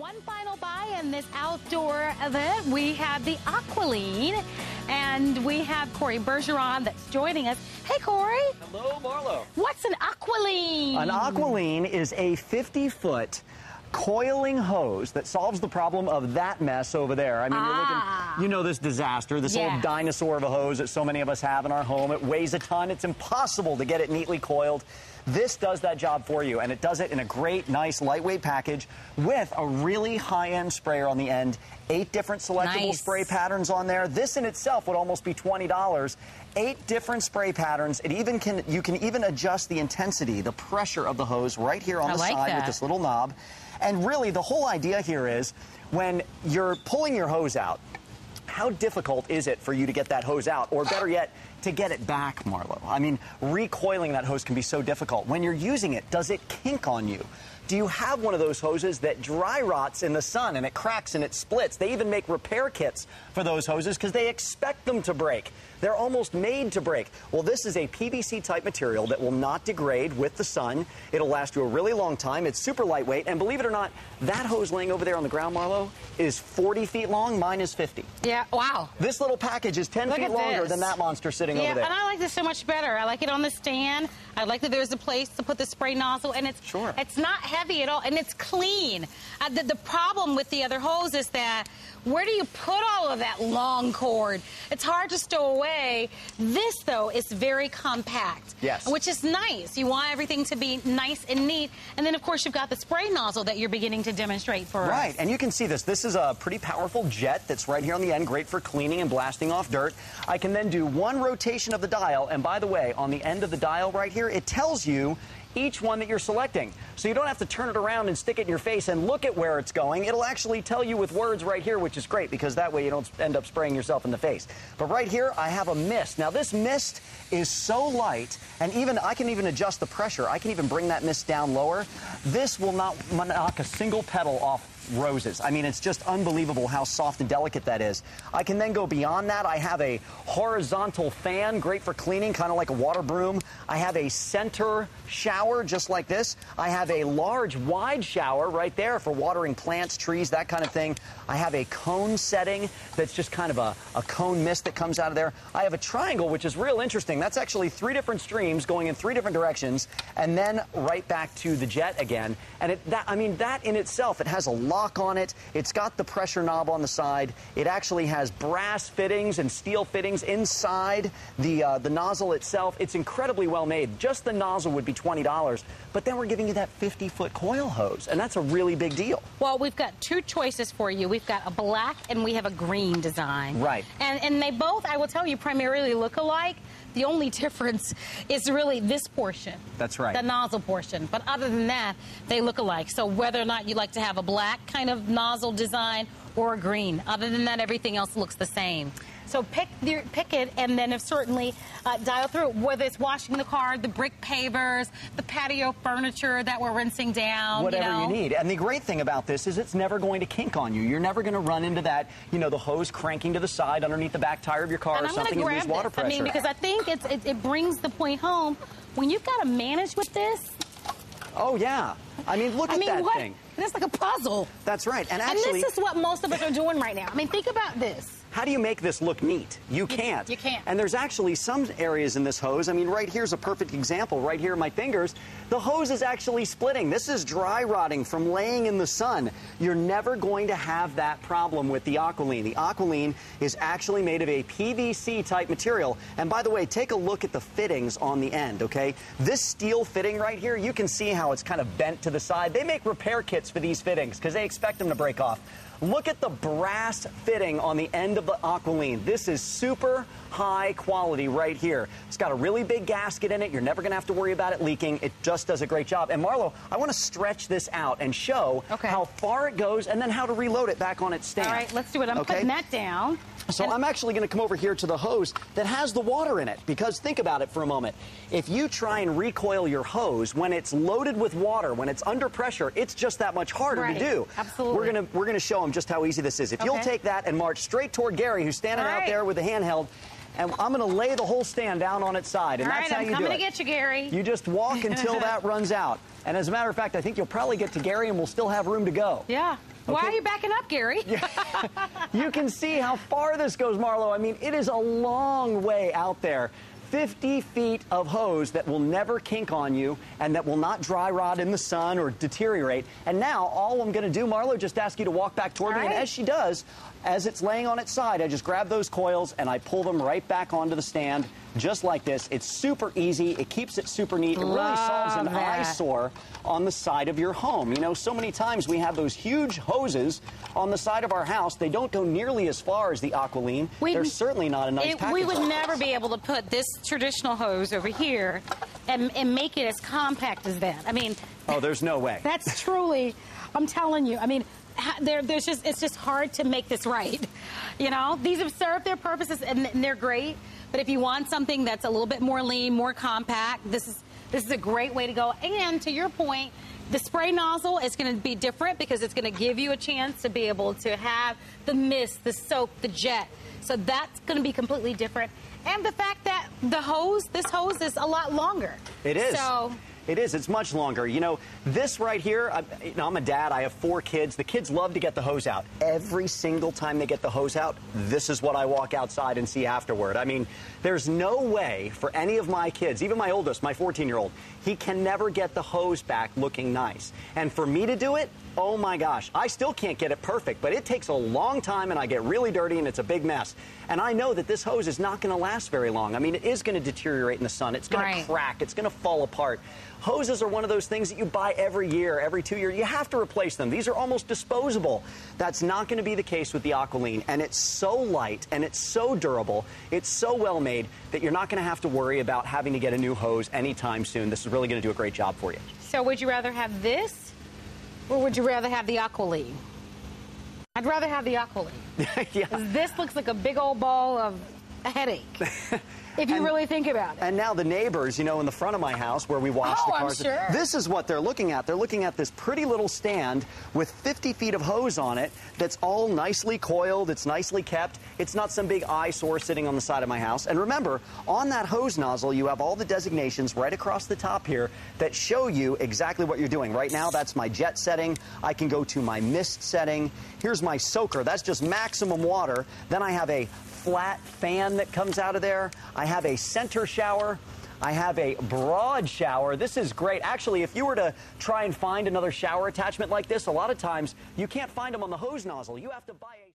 One final buy in this outdoor event. We have the AquaLean, and we have Corey Bergeron that's joining us. Hey, Corey. Hello, Marlo. What's an AquaLean? An AquaLean is a 50-foot coiling hose that solves the problem of that mess over there. I mean, you're looking, you know, this disaster, this old dinosaur of a hose that so many of us have in our home. It weighs a ton. It's impossible to get it neatly coiled. This does that job for you, and it does it in a great, nice, lightweight package with a really high-end sprayer on the end. 8 different selectable spray patterns on there. This in itself would almost be $20. 8 different spray patterns. It even you can even adjust the intensity, the pressure of the hose right here on the side with this little knob. And really, the whole idea here is when you're pulling your hose out, how difficult is it for you to get that hose out? Or better yet, to get it back, Marlo? I mean, recoiling that hose can be so difficult. When you're using it, does it kink on you? Do you have one of those hoses that dry rots in the sun and it cracks and it splits? They even make repair kits for those hoses because they expect them to break. They're almost made to break. Well, this is a PVC type material that will not degrade with the sun. It'll last you a really long time. It's super lightweight. And believe it or not, that hose laying over there on the ground, Marlo, is 40 feet long. Mine is 50. Yeah, wow. This little package is 10 feet longer than that monster sitting over there. And I like this so much better. I like it on the stand. I like that there's a place to put the spray nozzle, and it's not heavy at all, and it's clean. The problem with the other hose is that where do you put all of that long cord? It's hard to stow away. This, though, is very compact, which is nice. You want everything to be nice and neat. And then, of course, you've got the spray nozzle that you're beginning to demonstrate for us. Right, and you can see this. This is a pretty powerful jet that's right here on the end, great for cleaning and blasting off dirt. I can then do one rotation of the dial, and by the way, on the end of the dial right here, it tells you each one that you're selecting. So you don't have to turn it around and stick it in your face and look at where it's going. It'll actually tell you with words right here, which is great because that way you don't end up spraying yourself in the face. But right here, I have a mist. Now this mist is so light, and even I can even adjust the pressure. I can even bring that mist down lower. This will not knock a single petal off roses. I mean, it's just unbelievable how soft and delicate that is. I can then go beyond that. I have a horizontal fan, great for cleaning, kind of like a water broom. I have a center shower, just like this. I have a large, wide shower right there for watering plants, trees, that kind of thing. I have a cone setting that's just kind of a cone mist that comes out of there. I have a triangle, which is real interesting. That's actually 3 different streams going in 3 different directions, and then right back to the jet again. And that in itself, it has a lock on it. It's got the pressure knob on the side. It actually has brass fittings and steel fittings inside the nozzle itself. It's incredibly well made. Just the nozzle would be $20, but then we're giving you that 50-foot coil hose, and that's a really big deal. Well, we've got 2 choices for you. We've got a black and we have a green design. Right. And they both, I will tell you, primarily look alike. The only difference is really this portion. That's right. The nozzle portion. But other than that, they look alike. So whether or not you like to have a black kind of nozzle design or a green, other than that, everything else looks the same. So pick it, and then certainly dial through it, whether it's washing the car, the brick pavers, the patio furniture that we're rinsing down. Whatever you need. And the great thing about this is it's never going to kink on you. You're never going to run into that, the hose cranking to the side underneath the back tire of your car or something and lose water pressure. I mean, because I think it brings the point home. When you've got to manage with this. Oh, yeah. I mean, look at that thing. It's like a puzzle. That's right. And actually, this is what most of us are doing right now. I mean, think about this. How do you make this look neat? You can't. You can't. And there's actually some areas in this hose. I mean, right here's a perfect example. Right here in my fingers, the hose is actually splitting. This is dry rotting from laying in the sun. You're never going to have that problem with the AquaLean. The AquaLean is actually made of a PVC type material. And by the way, take a look at the fittings on the end, okay? This steel fitting right here, you can see how it's kind of bent to the side. They make repair kits for these fittings because they expect them to break off. Look at the brass fitting on the end of the AquaLean. This is super high quality right here. It's got a really big gasket in it. You're never going to have to worry about it leaking. It just does a great job. And Marlo, I want to stretch this out and show how far it goes and then how to reload it back on its stand. All right, let's do it. I'm putting that down. So I'm actually going to come over here to the hose that has the water in it, because think about it for a moment. If you try and recoil your hose when it's loaded with water, when it's under pressure, it's just that much harder to do. Absolutely. We're going to show them just how easy this is. If you'll take that and march straight toward Gary, who's standing out there with the handheld, and I'm going to lay the whole stand down on its side, and that's how you do it. I'm coming to get you, Gary. You just walk until that runs out. And as a matter of fact, I think you'll probably get to Gary, and we'll still have room to go. Yeah. Okay. Why are you backing up, Gary? You can see how far this goes, Marlo. I mean, it is a long way out there. 50 feet of hose that will never kink on you and that will not dry rot in the sun or deteriorate. And now all I'm going to do, Marlo, just ask you to walk back toward me. And as she does, as it's laying on its side, I just grab those coils and I pull them right back onto the stand, just like this. It's super easy. It keeps it super neat. It really solves an eyesore on the side of your home. You know, so many times we have those huge hoses on the side of our house. They don't go nearly as far as the AquaLean. They're certainly not a nice package. We would never be able to put this traditional hose over here and make it as compact as that. I mean... Oh, there's no way. That's truly... I'm telling you. I mean... it's just hard to make this right. You know, these have served their purposes and they're great. But if you want something that's a little bit more lean, more compact, this is a great way to go. And to your point, the spray nozzle is going to be different because it's going to give you a chance to be able to have the mist, the soak, the jet. So that's going to be completely different. And the fact that this hose is a lot longer. It is. So it is. It's much longer. You know, this right here, I'm a dad. I have 4 kids. The kids love to get the hose out. Every single time they get the hose out, this is what I walk outside and see afterward. I mean, there's no way for any of my kids, even my oldest, my 14-year-old, he can never get the hose back looking nice. And for me to do it, oh my gosh, I still can't get it perfect, but it takes a long time and I get really dirty and it's a big mess. And I know that this hose is not going to last very long. I mean, it is going to deteriorate in the sun. It's going to crack. It's going to fall apart. Hoses are one of those things that you buy every year, every 2 years. You have to replace them. These are almost disposable. That's not going to be the case with the AquaLean. And it's so light and it's so durable. It's so well made that you're not going to have to worry about having to get a new hose anytime soon. This is really going to do a great job for you. So would you rather have this or would you rather have the AquaLean? I'd rather have the AquaLean. Yeah. This looks like a big old ball of a headache. If you really think about it. And now the neighbors, you know, in the front of my house where we wash the cars. I'm sure. This is what they're looking at. They're looking at this pretty little stand with 50 feet of hose on it that's all nicely coiled. It's nicely kept. It's not some big eyesore sitting on the side of my house. And remember, on that hose nozzle, you have all the designations right across the top here that show you exactly what you're doing. Right now, that's my jet setting. I can go to my mist setting. Here's my soaker. That's just maximum water. Then I have a flat fan that comes out of there. I have a center shower. I have a broad shower. This is great. Actually, if you were to try and find another shower attachment like this, a lot of times you can't find them on the hose nozzle. You have to buy a